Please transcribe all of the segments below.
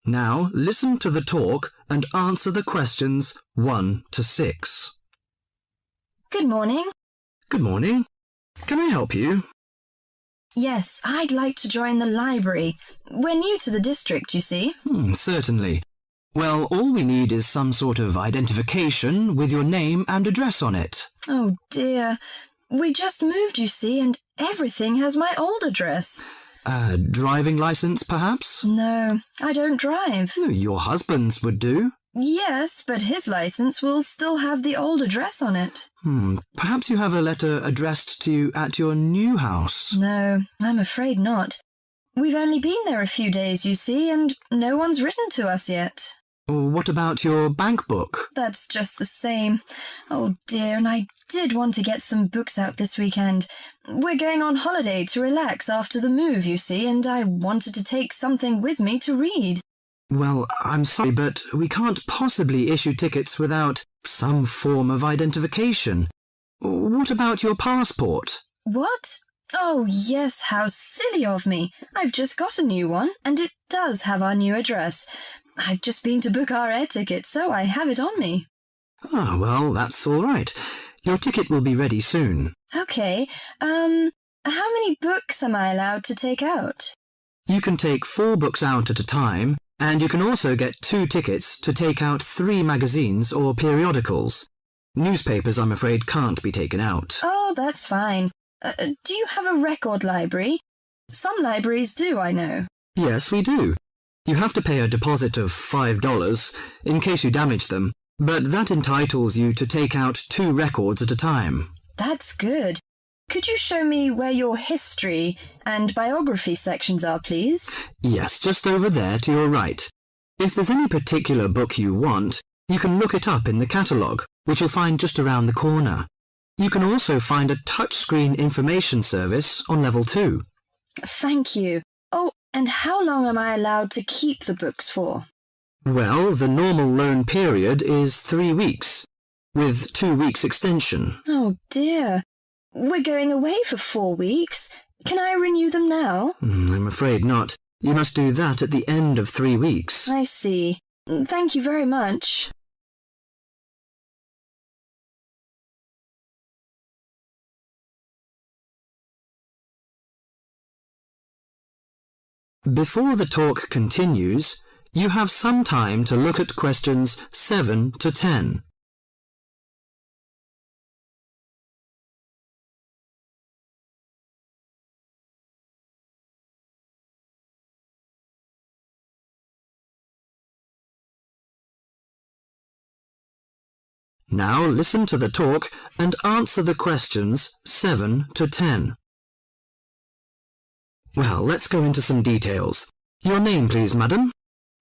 Now listen to the talk and answer the questions 1 to 6. Good morning. Good morning. Can I help you? Yes, I'd like to join the library. We're new to the district, you see. Certainly. Well, all we need is some sort of identification with your name and address on it. Oh dear. We just moved, you see, and everything has my old address. A driving license, perhaps? No, I don't drive. Your husband's would do. Yes, but his license will still have the old address on it. Perhaps you have a letter addressed to you at your new house. No, I'm afraid not. We've only been there a few days, you see, and no one's written to us yet. What about your bank book? That's just the same. Oh dear, and I did want to get some books out this weekend. We're going on holiday to relax after the move, you see, and I wanted to take something with me to read. Well, I'm sorry, but we can't possibly issue tickets without some form of identification. What about your passport? What? Oh, yes, how silly of me. I've just got a new one, and it does have our new address. I've just been to book our air ticket, so I have it on me. Well, that's all right. Your ticket will be ready soon. Okay, how many books am I allowed to take out? You can take 4 books out at a time, and you can also get 2 tickets to take out 3 magazines or periodicals. Newspapers, I'm afraid, can't be taken out. Oh, that's fine. Do you have a record library? Some libraries do, I know. Yes, we do. You have to pay a deposit of $5 in case you damage them, but that entitles you to take out 2 records at a time. That's good. Could you show me where your history and biography sections are, please? Yes, just over there to your right. If there's any particular book you want, you can look it up in the catalogue, which you'll find just around the corner. You can also find a touchscreen information service on level 2. Thank you. Oh, and how long am I allowed to keep the books for? Well, the normal loan period is 3 weeks, with 2 weeks extension. Oh dear. We're going away for 4 weeks. Can I renew them now? I'm afraid not. You must do that at the end of 3 weeks. I see. Thank you very much. Before the talk continues, you have some time to look at questions 7 to 10. Now listen to the talk and answer the questions 7 to 10. Well, let's go into some details. Your name, please, madam?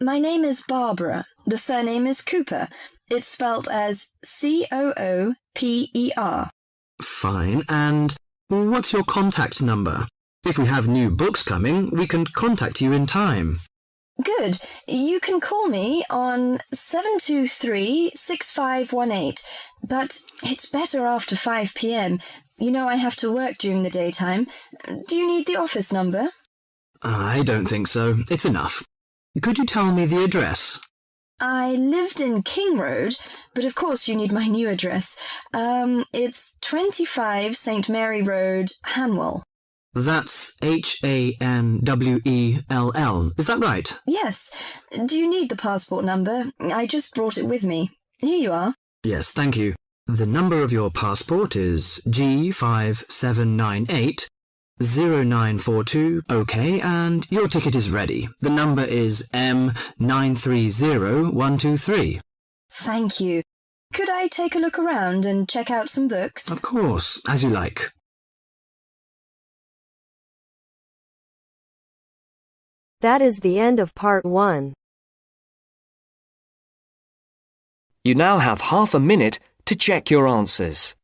My name is Barbara. The surname is Cooper. It's spelt as Cooper. Fine. And what's your contact number? If we have new books coming, we can contact you in time. Good. You can call me on 723-6518, but it's better after 5 p.m. You know I have to work during the daytime. Do you need the office number? I don't think so. It's enough. Could you tell me the address? I lived in King Road, but of course you need my new address. It's 25 St. Mary Road, Hanwell. That's Hanwell. Is that right? Yes. Do you need the passport number? I just brought it with me. Here you are. Yes, thank you. The number of your passport is G5798-0942. OK, and your ticket is ready. The number is M930123. Thank you. Could I take a look around and check out some books? Of course, as you like. That is the end of part 1. You now have half a minute to check your answers.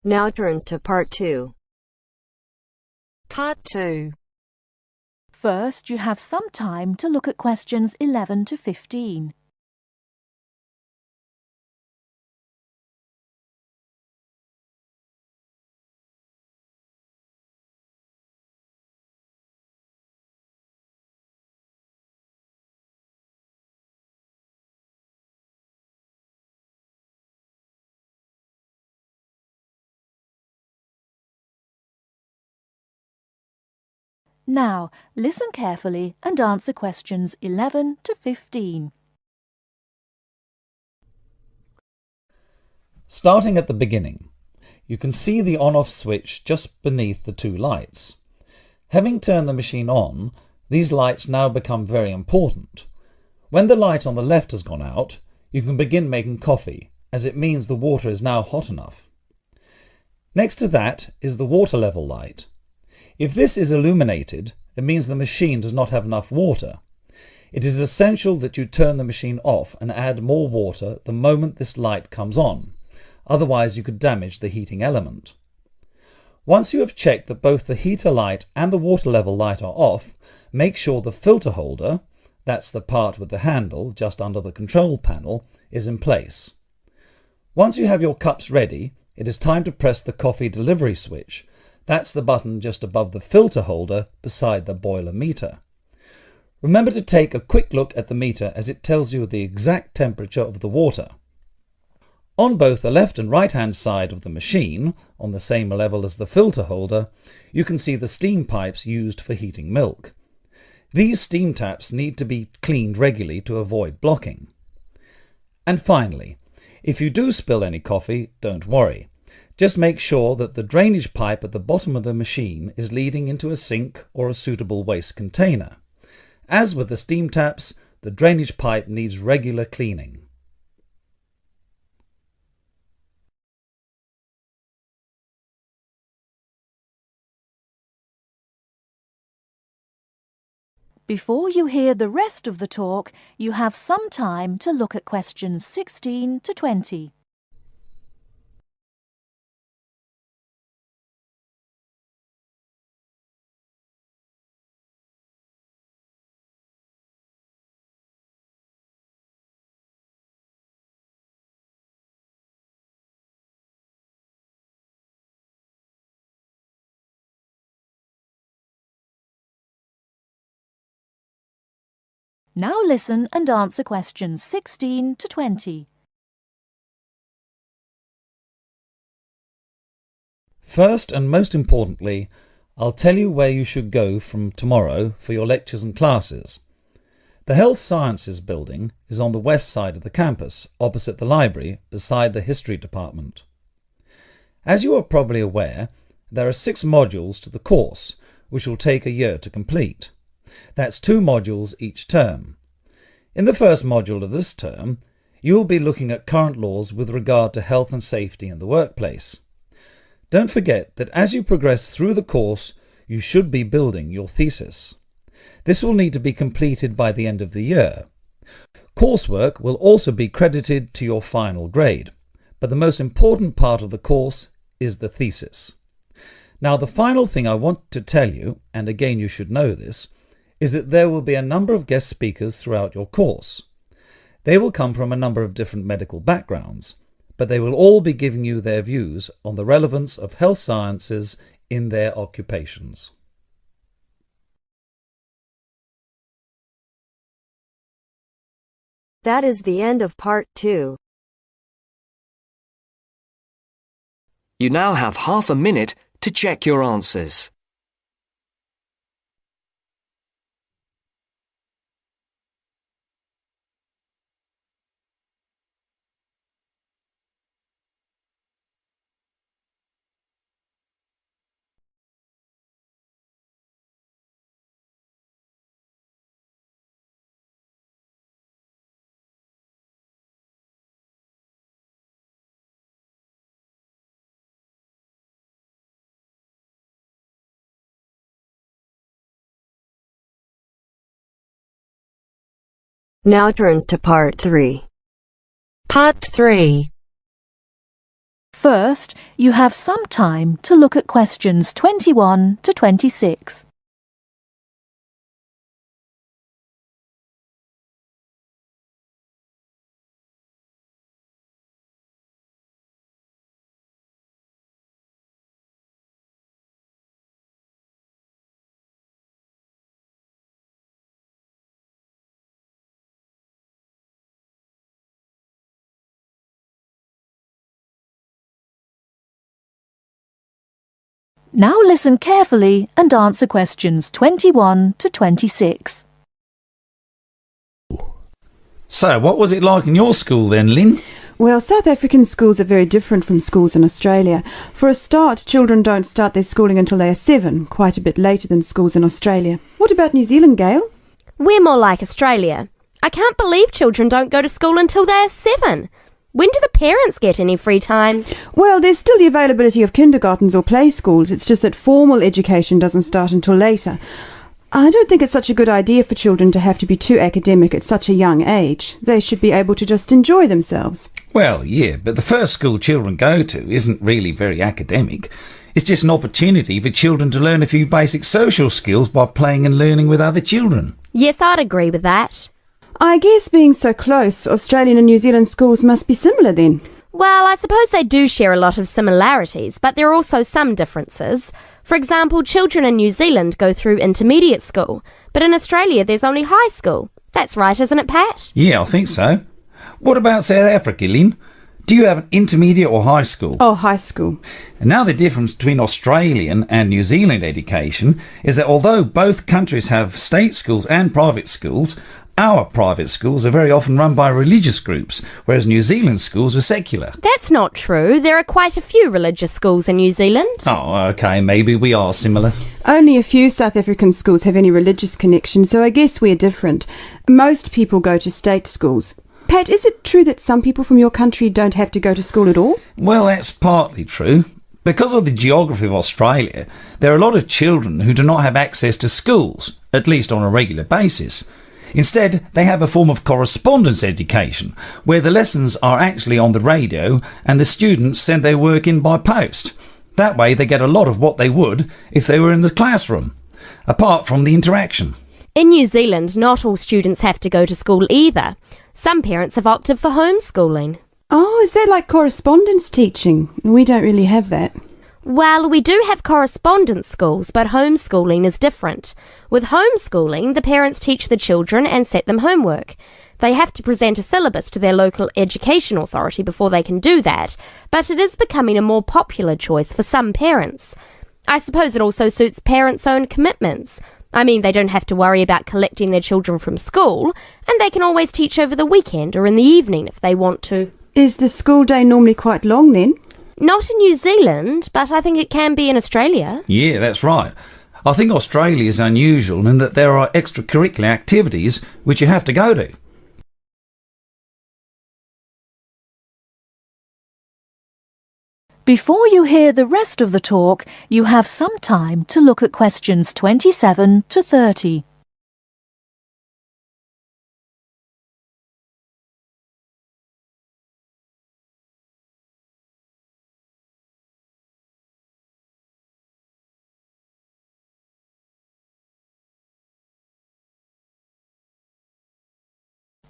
Now turns to part 2. Part 2. First, you have some time to look at questions 11 to 15. Now, listen carefully and answer questions 11 to 15. Starting at the beginning, you can see the on-off switch just beneath the two lights. Having turned the machine on, these lights now become very important. When the light on the left has gone out, you can begin making coffee, as it means the water is now hot enough. Next to that is the water level light. If this is illuminated, it means the machine does not have enough water. It is essential that you turn the machine off and add more water the moment this light comes on. Otherwise you could damage the heating element. Once you have checked that both the heater light and the water level light are off, make sure the filter holder, that's the part with the handle just under the control panel, is in place. Once you have your cups ready, it is time to press the coffee delivery switch. That's the button just above the filter holder beside the boiler meter. Remember to take a quick look at the meter as it tells you the exact temperature of the water. On both the left and right hand side of the machine, on the same level as the filter holder, you can see the steam pipes used for heating milk. These steam taps need to be cleaned regularly to avoid blocking. And finally, if you do spill any coffee, don't worry. Just make sure that the drainage pipe at the bottom of the machine is leading into a sink or a suitable waste container. As with the steam taps, the drainage pipe needs regular cleaning. Before you hear the rest of the talk, you have some time to look at questions 16 to 20. Now listen and answer questions 16 to 20. First and most importantly, I'll tell you where you should go from tomorrow for your lectures and classes. The Health Sciences building is on the west side of the campus, opposite the library, beside the History department. As you are probably aware, there are 6 modules to the course, which will take a year to complete. That's 2 modules each term. In the first module of this term, you will be looking at current laws with regard to health and safety in the workplace. Don't forget that as you progress through the course, you should be building your thesis. This will need to be completed by the end of the year. Coursework will also be credited to your final grade, but the most important part of the course is the thesis. Now, the final thing I want to tell you, and again you should know this, is that there will be a number of guest speakers throughout your course. They will come from a number of different medical backgrounds, but they will all be giving you their views on the relevance of health sciences in their occupations. That is the end of part 2. You now have half a minute to check your answers. Now turns to part 3. Part 3. First, you have some time to look at questions 21 to 26. Now listen carefully and answer questions 21 to 26. So, what was it like in your school then, Lynn? Well, South African schools are very different from schools in Australia. For a start, children don't start their schooling until they are 7, quite a bit later than schools in Australia. What about New Zealand, Gail? We're more like Australia. I can't believe children don't go to school until they're 7. When do the parents get any free time? Well, there's still the availability of kindergartens or play schools. It's just that formal education doesn't start until later. I don't think it's such a good idea for children to have to be too academic at such a young age. They should be able to just enjoy themselves. Well, yeah, but the first school children go to isn't really very academic. It's just an opportunity for children to learn a few basic social skills by playing and learning with other children. Yes, I'd agree with that. I guess being so close, Australian and New Zealand schools must be similar then. Well, I suppose they do share a lot of similarities, but there are also some differences. For example, children in New Zealand go through intermediate school, but in Australia there's only high school. That's right, isn't it, Pat? Yeah, I think so. What about South Africa, Lynn? Do you have an intermediate or high school? Oh, high school. And now the difference between Australian and New Zealand education is that although both countries have state schools and private schools, our private schools are very often run by religious groups, whereas New Zealand schools are secular. That's not true. There are quite a few religious schools in New Zealand. Oh, OK, maybe we are similar. Only a few South African schools have any religious connection, so I guess we're different. Most people go to state schools. Pat, is it true that some people from your country don't have to go to school at all? Well, that's partly true. Because of the geography of Australia, there are a lot of children who do not have access to schools, at least on a regular basis. Instead, they have a form of correspondence education, where the lessons are actually on the radio and the students send their work in by post. That way they get a lot of what they would if they were in the classroom, apart from the interaction. In New Zealand, not all students have to go to school either. Some parents have opted for homeschooling. Oh, is that like correspondence teaching? We don't really have that. Well, we do have correspondence schools, but homeschooling is different. With homeschooling, the parents teach the children and set them homework. They have to present a syllabus to their local education authority before they can do that, but it is becoming a more popular choice for some parents. I suppose it also suits parents' own commitments. I mean, they don't have to worry about collecting their children from school, and they can always teach over the weekend or in the evening if they want to. Is the school day normally quite long then? Not in New Zealand, but I think it can be in Australia. Yeah, that's right. I think Australia is unusual in that there are extracurricular activities which you have to go to. Before you hear the rest of the talk, you have some time to look at questions 27 to 30.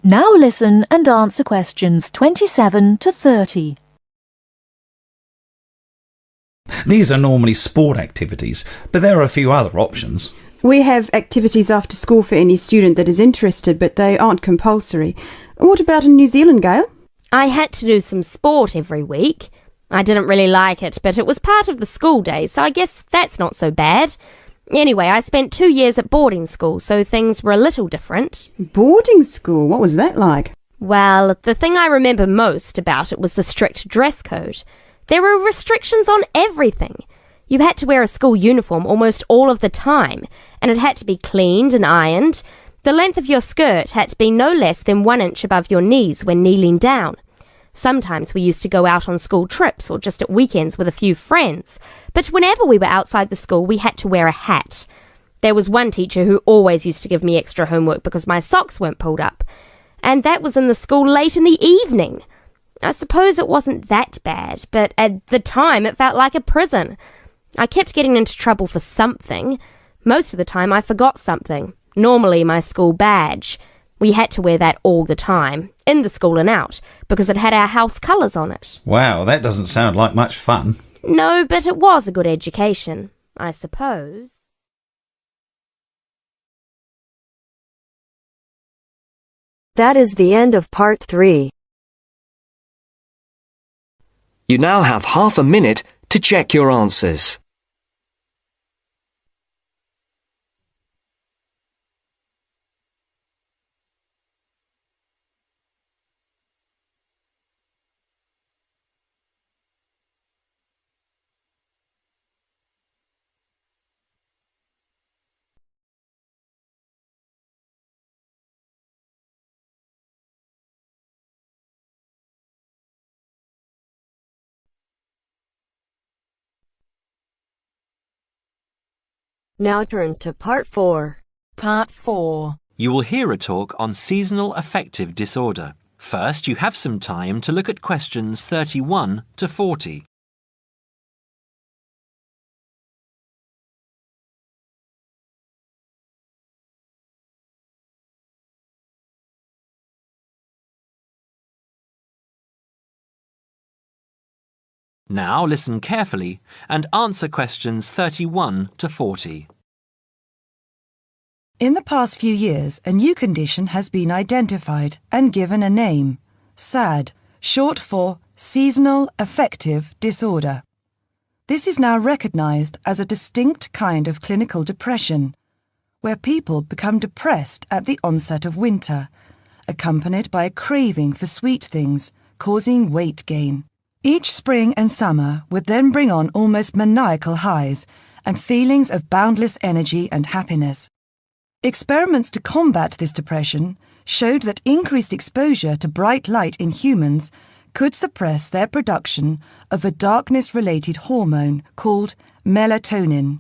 Now listen and answer questions 27 to 30. These are normally sport activities, but there are a few other options. We have activities after school for any student that is interested, but they aren't compulsory. What about in New Zealand, Gail? I had to do some sport every week. I didn't really like it, but it was part of the school day, so I guess that's not so bad. Anyway, I spent 2 years at boarding school, so things were a little different. Boarding school? What was that like? Well, the thing I remember most about it was the strict dress code. There were restrictions on everything. You had to wear a school uniform almost all of the time, and it had to be cleaned and ironed. The length of your skirt had to be no less than 1 inch above your knees when kneeling down. Sometimes we used to go out on school trips or just at weekends with a few friends, but whenever we were outside the school we had to wear a hat. There was one teacher who always used to give me extra homework because my socks weren't pulled up, and that was in the school late in the evening. I suppose it wasn't that bad, but at the time it felt like a prison. I kept getting into trouble for something. Most of the time I forgot something, normally my school badge. We had to wear that all the time, in the school and out, because it had our house colours on it. Wow, that doesn't sound like much fun. No, but it was a good education, I suppose. That is the end of part 3. You now have half a minute to check your answers. Now turns to part 4. Part 4. You will hear a talk on seasonal affective disorder. First, you have some time to look at questions 31 to 40. Now listen carefully and answer questions 31 to 40. In the past few years, a new condition has been identified and given a name, SAD, short for Seasonal Affective Disorder. This is now recognized as a distinct kind of clinical depression, where people become depressed at the onset of winter, accompanied by a craving for sweet things, causing weight gain. Each spring and summer would then bring on almost maniacal highs and feelings of boundless energy and happiness. Experiments to combat this depression showed that increased exposure to bright light in humans could suppress their production of a darkness-related hormone called melatonin.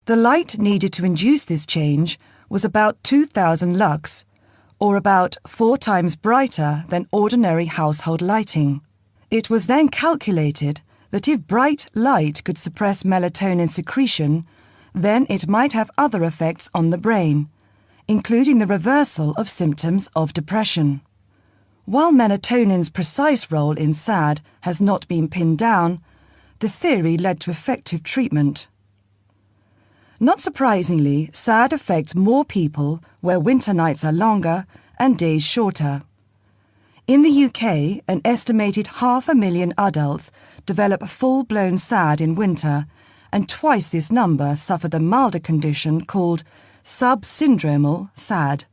The light needed to induce this change was about 2,000 lux, or about 4 times brighter than ordinary household lighting. It was then calculated that if bright light could suppress melatonin secretion, then it might have other effects on the brain, including the reversal of symptoms of depression. While melatonin's precise role in SAD has not been pinned down, the theory led to effective treatment. Not surprisingly, SAD affects more people where winter nights are longer and days shorter. In the UK, an estimated 500,000 adults develop full-blown SAD in winter, and twice this number suffer the milder condition called subsyndromal SAD.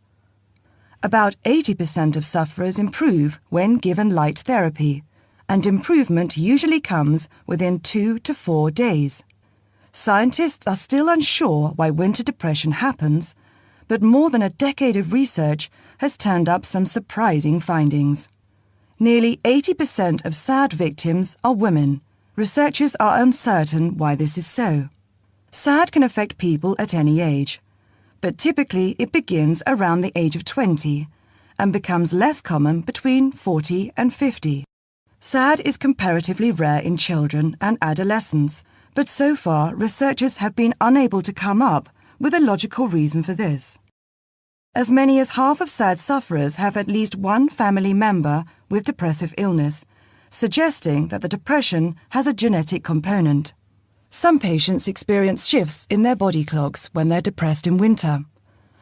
About 80% of sufferers improve when given light therapy, and improvement usually comes within 2 to 4 days. Scientists are still unsure why winter depression happens, but more than a decade of research has turned up some surprising findings. Nearly 80% of SAD victims are women. Researchers are uncertain why this is so. SAD can affect people at any age, but typically it begins around the age of 20 and becomes less common between 40 and 50. SAD is comparatively rare in children and adolescents, but so far researchers have been unable to come up with a logical reason for this. As many as half of SAD sufferers have at least one family member with depressive illness, suggesting that the depression has a genetic component. Some patients experience shifts in their body clocks when they're depressed in winter.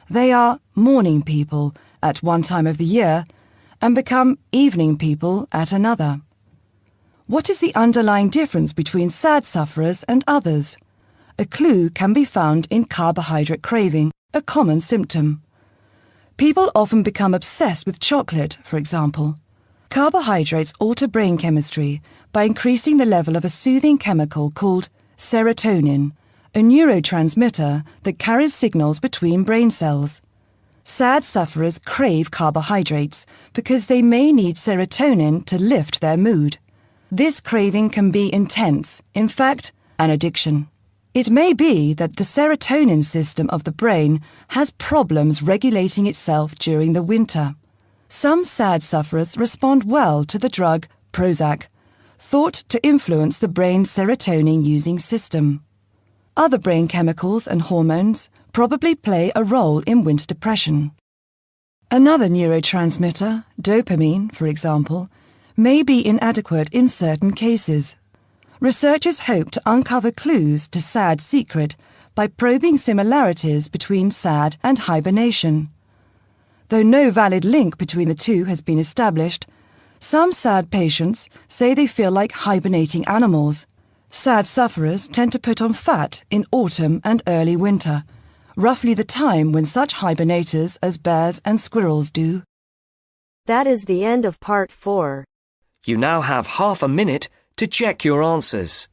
They are morning people at one time of the year and become evening people at another. What is the underlying difference between SAD sufferers and others? A clue can be found in carbohydrate craving, a common symptom. People often become obsessed with chocolate, for example. Carbohydrates alter brain chemistry by increasing the level of a soothing chemical called serotonin, a neurotransmitter that carries signals between brain cells. SAD sufferers crave carbohydrates because they may need serotonin to lift their mood. This craving can be intense, in fact, an addiction. It may be that the serotonin system of the brain has problems regulating itself during the winter. Some SAD sufferers respond well to the drug Prozac, thought to influence the brain's serotonin-using system. Other brain chemicals and hormones probably play a role in winter depression. Another neurotransmitter, dopamine, for example, may be inadequate in certain cases. Researchers hope to uncover clues to SAD's secret by probing similarities between SAD and hibernation. Though no valid link between the two has been established, some SAD patients say they feel like hibernating animals. SAD sufferers tend to put on fat in autumn and early winter, roughly the time when such hibernators as bears and squirrels do. That is the end of part 4. You now have half a minute to check your answers.